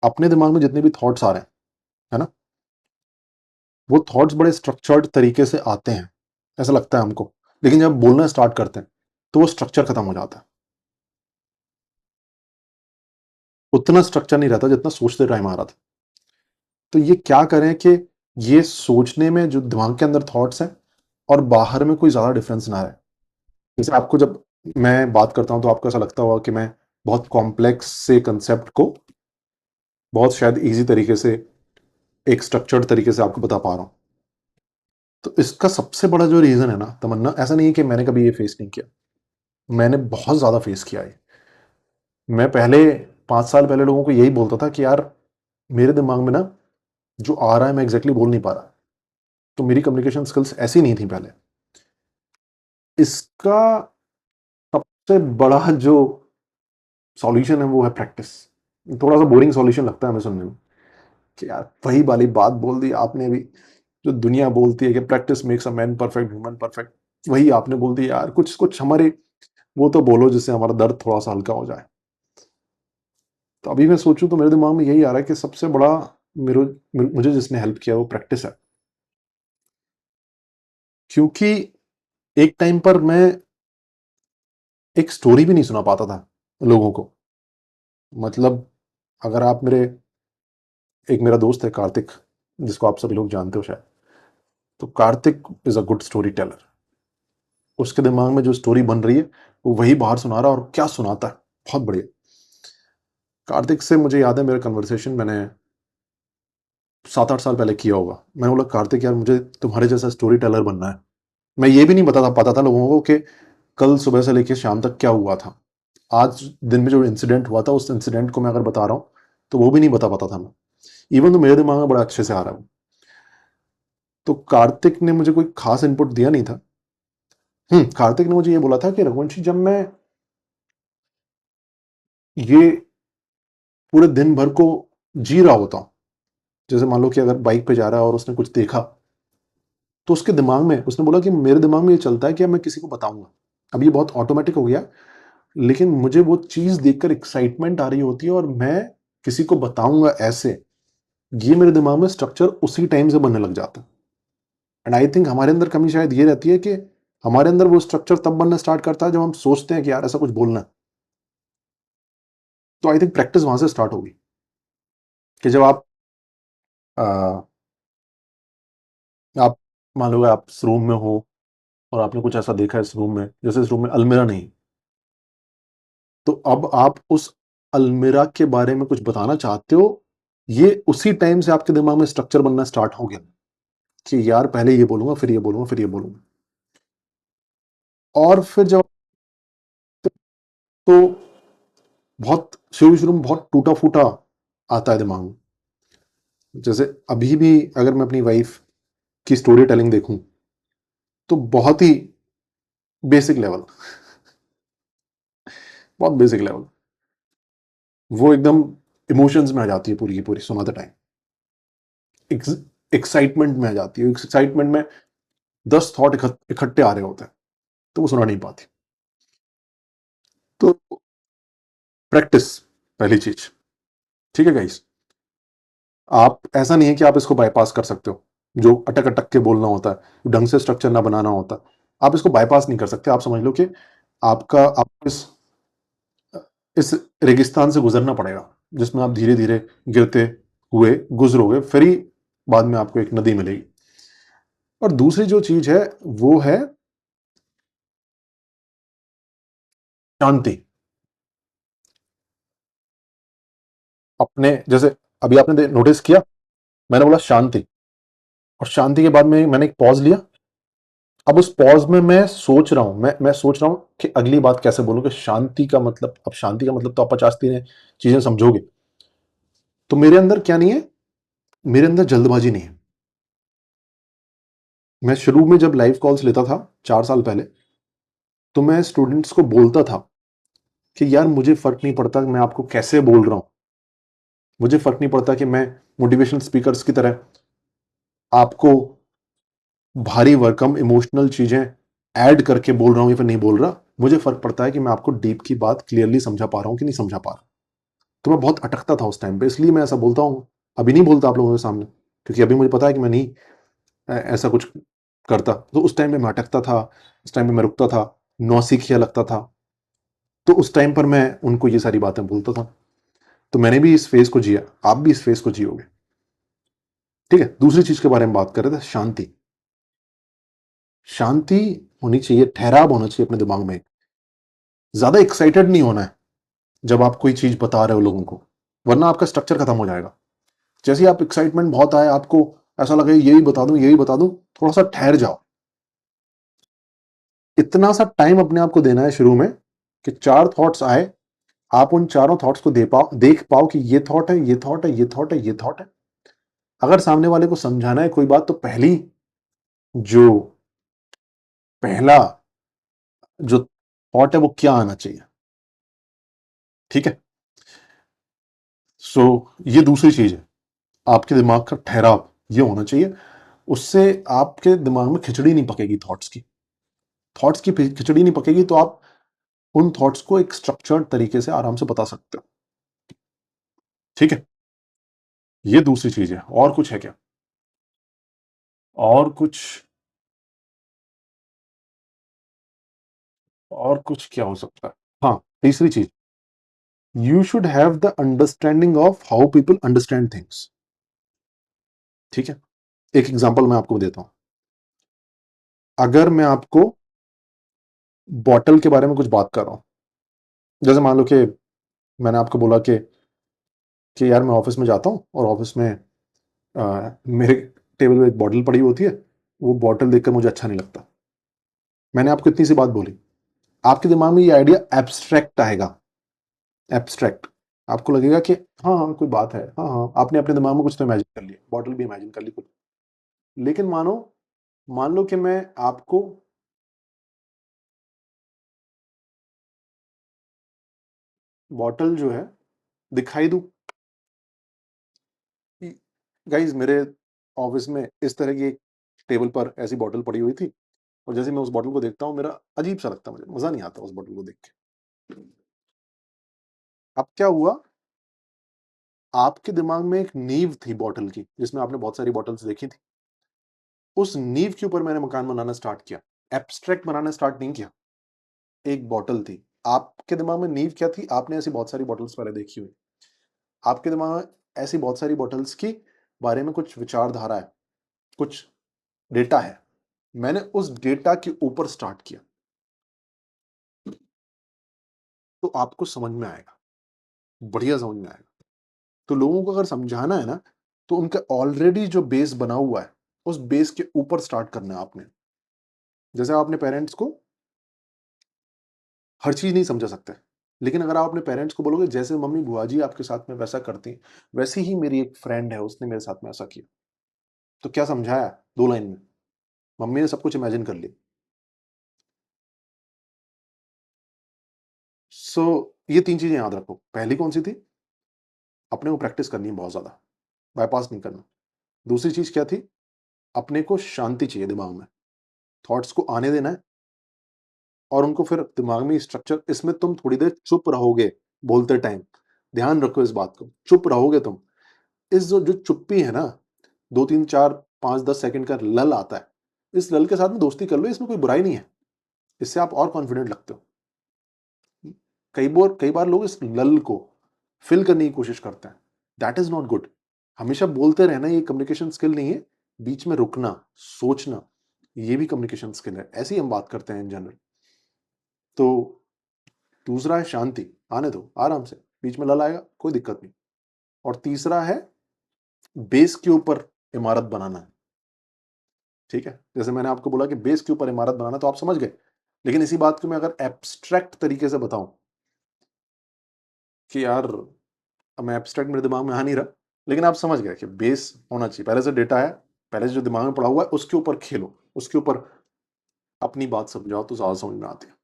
अपने दिमाग में जितने भी थॉट्स आ रहे हैं, है ना, वो थॉट्स बड़े स्ट्रक्चर्ड तरीके से आते हैं, ऐसा लगता है हमको, लेकिन जब बोलना स्टार्ट करते हैं तो वो स्ट्रक्चर खत्म हो जाता है। उतना स्ट्रक्चर नहीं रहता जितना सोचते टाइम आ रहा था। तो ये क्या करें कि ये सोचने में जो दिमाग के अंदर थॉट्स हैं और बाहर में कोई ज़्यादा डिफरेंस ना रहे। जैसे आपको जब मैं बात करता हूँ तो आपको ऐसा लगता होगा कि मैं बहुत कॉम्प्लेक्स से कंसेप्ट को बहुत शायद इजी तरीके से, एक स्ट्रक्चर्ड तरीके से आपको बता पा रहा हूँ। तो इसका सबसे बड़ा जो रीज़न है ना तमन्ना, ऐसा नहीं है कि मैंने कभी ये फेस नहीं किया, मैंने बहुत ज़्यादा फेस किया है। मैं पहले 5 साल पहले लोगों को यही बोलता था कि यार मेरे दिमाग में ना जो आ रहा है मैं एग्जैक्टली बोल नहीं पा रहा। तो मेरी कम्युनिकेशन स्किल्स ऐसी नहीं थी पहले। इसका सबसे बड़ा जो सॉल्यूशन है वो है प्रैक्टिस। थोड़ा सा बोरिंग सॉल्यूशन लगता है हमें सुनने में कि यार वही वाली बात बोल दी आपने भी, जो दुनिया बोलती है कि practice makes a man perfect, woman perfect, वही आपने बोल दी यार। कुछ कुछ हमारे वो तो बोलो जिससे हमारा दर्द थोड़ा सा हल्का हो जाए। तो अभी मैं सोचूं तो मेरे दिमाग में यही आ रहा है कि सबसे बड़ा मेरे मुझे जिसने हेल्प किया वो प्रैक्टिस है। क्योंकि एक टाइम पर मैं एक स्टोरी भी नहीं सुना पाता था लोगों को। मतलब अगर आप मेरे, एक मेरा दोस्त है कार्तिक, जिसको आप सभी लोग जानते हो शायद, तो Kartik is a good story teller. उसके दिमाग में जो स्टोरी बन रही है वो वही बाहर सुना रहा है, और क्या सुनाता है, बहुत बढ़िया। कार्तिक से मुझे याद है मेरा कन्वर्सेशन मैंने 7-8 साल पहले किया होगा। मैंने बोला कार्तिक यार मुझे तुम्हारे जैसा स्टोरी टेलर बनना है। मैं ये भी नहीं पता था लोगों को कि कल सुबह से लेकर शाम तक क्या हुआ था। आज दिन में जो इंसिडेंट हुआ था उस इंसिडेंट को मैं अगर बता रहा हूँ तो वो भी नहीं बता पाता था मैं, इवन तो मेरे दिमाग में बड़ा अच्छे से आ रहा है वो। तो कार्तिक ने मुझे कोई खास इनपुट दिया नहीं था। कार्तिक ने मुझे ये बोला था कि रघुवंशी जब मैं ये पूरे दिन भर को जी रहा होता हूँ, जैसे मान लो कि अगर बाइक पे जा रहा है और उसने कुछ देखा, तो उसके दिमाग में, उसने बोला कि मेरे दिमाग में ये चलता है कि अब मैं किसी को बताऊंगा। अब ये बहुत ऑटोमेटिक हो गया, लेकिन मुझे वो चीज देखकर एक्साइटमेंट आ रही होती है और मैं किसी को बताऊंगा ऐसे, ये मेरे दिमाग में स्ट्रक्चर उसी टाइम से बनने लग जाता है। एंड आई थिंक हमारे अंदर कमी शायद ये रहती है कि हमारे अंदर वो स्ट्रक्चर तब बनना स्टार्ट करता है जब हम सोचते हैं कि यार ऐसा कुछ बोलना है। तो आई थिंक प्रैक्टिस वहां से स्टार्ट होगी कि जब आप मान लो आप इस रूम में हो और आपने कुछ ऐसा देखा इस रूम में, जैसे इस रूम में अलमीरा नहीं, तो अब आप उस अलमीरा के बारे में कुछ बताना चाहते हो, ये उसी टाइम से आपके दिमाग में स्ट्रक्चर बनना स्टार्ट हो गया कि यार पहले ये बोलूंगा फिर ये बोलूंगा फिर ये बोलूंगा। और फिर जब, तो बहुत शुरू शुरू में बहुत टूटा फूटा आता है दिमाग में। जैसे अभी भी अगर मैं अपनी वाइफ की स्टोरी टेलिंग देखूं तो बहुत ही बेसिक लेवल, बहुत बेसिक लेवल, वो एकदम इमोशंस में आ जाती है पूरी की पूरी सुनाते टाइम, एक्साइटमेंट में आ जाती है। एक्साइटमेंट में 10 थॉट इकट्ठे आ रहे होते हैं, तो वो सुना नहीं पाती। तो प्रैक्टिस पहली चीज, ठीक है गाइस। आप ऐसा नहीं है कि आप इसको बाईपास कर सकते हो, जो अटक अटक के बोलना होता है, ढंग से स्ट्रक्चर ना बनाना होता, आप इसको बाईपास नहीं कर सकते। आप समझ लो कि आपको इस रेगिस्तान से गुजरना पड़ेगा, जिसमें आप धीरे धीरे गिरते हुए गुजरोगे, फिर ही बाद में आपको एक नदी मिलेगी। और दूसरी जो चीज है वो है शांति। अपने जैसे अभी आपने नोटिस किया, मैंने बोला शांति, और शांति के बाद में मैंने एक पॉज लिया। अब उस पॉज में मैं सोच रहा हूं, मैं सोच रहा हूं कि अगली बात कैसे बोलूं, कि शांति का मतलब, अब शांति का मतलब तो आप 50 चीजें समझोगे। तो मेरे अंदर क्या नहीं है, मेरे अंदर जल्दबाजी नहीं है। मैं शुरू में जब लाइव कॉल्स लेता था 4 साल पहले, तो मैं स्टूडेंट्स को बोलता था कि यार मुझे फर्क नहीं पड़ता कि मैं आपको कैसे बोल रहा हूं, मुझे फर्क नहीं पड़ता कि मैं मोटिवेशनल स्पीकर्स की तरह आपको भारी भरकम इमोशनल चीजें ऐड करके बोल रहा हूं या फिर नहीं बोल रहा। मुझे फर्क पड़ता है कि मैं आपको डीप की बात क्लियरली समझा पा रहा हूं कि नहीं समझा पा रहा। तो मैं बहुत अटकता था उस टाइम पे, इसलिए मैं ऐसा बोलता हूँ। अभी नहीं बोलता आप लोगों के सामने, क्योंकि अभी मुझे पता है कि मैं नहीं ऐसा कुछ करता। तो उस टाइम पे मैं अटकता था, उस टाइम पे मैं रुकता था, नौसिखिया लगता था। तो उस टाइम पर मैं उनको ये सारी बातें बोलता था। तो मैंने भी इस फेज को जिया, आप भी इस फेज को जियोगे। ठीक है, दूसरी चीज के बारे में बात कर रहे थे, शांति। शांति होनी चाहिए, ठहराव होना चाहिए अपने दिमाग में। ज्यादा एक्साइटेड नहीं होना है जब आप कोई चीज बता रहे हो लोगों को, वरना आपका स्ट्रक्चर खत्म हो जाएगा। जैसे ही आप एक्साइटमेंट बहुत आए, आपको ऐसा लगे यही बता दूं यही बता दूं, थोड़ा सा ठहर जाओ। इतना सा टाइम अपने आप को देना है शुरू में कि 4 थॉट्स आए, आप उन चारों थॉट्स को देख पाओ कि ये थॉट है, ये थॉट है, ये थॉट है, ये थॉट है। अगर सामने वाले को समझाना है कोई बात, तो जो पहला जो थॉट है वो क्या आना चाहिए। ठीक है, सो ये दूसरी चीज है, आपके दिमाग का ठहराव ये होना चाहिए। उससे आपके दिमाग में खिचड़ी नहीं पकेगी, थॉट्स की खिचड़ी नहीं पकेगी, तो आप उन थॉट्स को एक स्ट्रक्चर्ड तरीके से आराम से बता सकते हो। ठीक है, ये दूसरी चीज है। और कुछ है क्या? और कुछ, और कुछ क्या हो सकता है? हाँ, तीसरी चीज, you should have the understanding of how people understand things. ठीक है, एक एग्जांपल मैं आपको देता हूं। अगर मैं आपको बॉटल के बारे में कुछ बात कर रहा हूं, जैसे मान लो कि मैंने आपको बोला कि यार मैं ऑफिस में जाता हूं और ऑफिस में मेरे टेबल पे एक बॉटल पड़ी होती है, वो बॉटल देखकर मुझे अच्छा नहीं लगता। मैंने आपको इतनी सी बात बोली, आपके दिमाग में ये आइडिया एब्स्ट्रैक्ट आएगा। एब्स्ट्रैक्ट, आपको लगेगा कि हाँ हाँ कोई बात है, हाँ हाँ, आपने अपने दिमाग में कुछ तो इमेजिन कर लिया, बॉटल भी इमेजिन कर ली कुछ। लेकिन मान लो कि मैं आपको बॉटल जो है दिखाई दूं। गाइज, मेरे ऑफिस में इस तरह की एक टेबल पर ऐसी बॉटल पड़ी हुई थी, और जैसे मैं उस बॉटल को देखता हूँ, मेरा अजीब सा लगता है, मुझे मजा नहीं आता उस बॉटल को देख के। अब क्या हुआ, आपके दिमाग में एक नींव थी बॉटल की, जिसमें आपने बहुत सारी बॉटल्स देखी थी। उस नींव के ऊपर मैंने मकान बनाना स्टार्ट किया, एब्स्ट्रैक्ट बनाना स्टार्ट नहीं किया। एक बॉटल थी, आपके दिमाग में नींव क्या थी, आपने ऐसी बहुत सारी बॉटल्स पहले देखी हुई, आपके दिमाग में ऐसी बहुत सारी बॉटल्स की बारे में कुछ विचारधारा है, कुछ डेटा है। मैंने उस डेटा के ऊपर स्टार्ट किया, तो आपको समझ में आएगा, बढ़िया समझ में आएगा। तो लोगों को अगर समझाना है ना, तो उनका ऑलरेडी जो बेस बना हुआ है, उस बेस के ऊपर स्टार्ट करना है आपने। जैसे आप अपने पेरेंट्स को हर चीज नहीं समझा सकते, लेकिन अगर आप अपने पेरेंट्स को बोलोगे जैसे मम्मी बुआ जी आपके साथ में वैसा करती, वैसे ही मेरी एक फ्रेंड है उसने मेरे साथ में ऐसा किया, तो क्या समझाया 2 लाइन में? मम्मी ने सब कुछ इमेजिन कर लिया। सो ये 3 चीजें याद रखो। पहली कौन सी थी? अपने को प्रैक्टिस करनी है बहुत ज्यादा, बाईपास नहीं करना। दूसरी चीज क्या थी? अपने को शांति चाहिए दिमाग में, थॉट्स को आने देना है, और उनको फिर दिमाग में स्ट्रक्चर, इसमें तुम थोड़ी देर चुप रहोगे बोलते टाइम, ध्यान रखो इस बात को, चुप रहोगे तुम। इस जो चुप्पी है ना, 2 3 4 5 10 सेकंड का लल आता है, इस लल के साथ में दोस्ती कर लो, इसमें कोई बुराई नहीं है, इससे आप और कॉन्फिडेंट लगते हो। कई बार लोग इस लल को फिल करने की कोशिश करते हैं, दैट इज नॉट गुड। हमेशा बोलते रहना ये कम्युनिकेशन स्किल नहीं है, बीच में रुकना, सोचना, ये भी कम्युनिकेशन स्किल है। ऐसी हम बात करते हैं इन जनरल। तो दूसरा है शांति, आने दो आराम से, बीच में लल आएगा कोई दिक्कत नहीं। और तीसरा है बेस के ऊपर इमारत बनाना है। ठीक है, जैसे मैंने आपको बोला कि बेस के ऊपर इमारत बनाना, तो आप समझ गए। लेकिन इसी बात को मैं अगर एब्स्ट्रैक्ट तरीके से बताऊं कि यार, अब मैं एब्स्ट्रैक्ट मेरे दिमाग में आ नहीं रहा, लेकिन आप समझ गए कि बेस होना चाहिए, पहले से डेटा है, पहले से जो दिमाग में पड़ा हुआ है उसके ऊपर खेलो, उसके ऊपर अपनी बात समझाओ, तो ज्यादा समझ में आती है।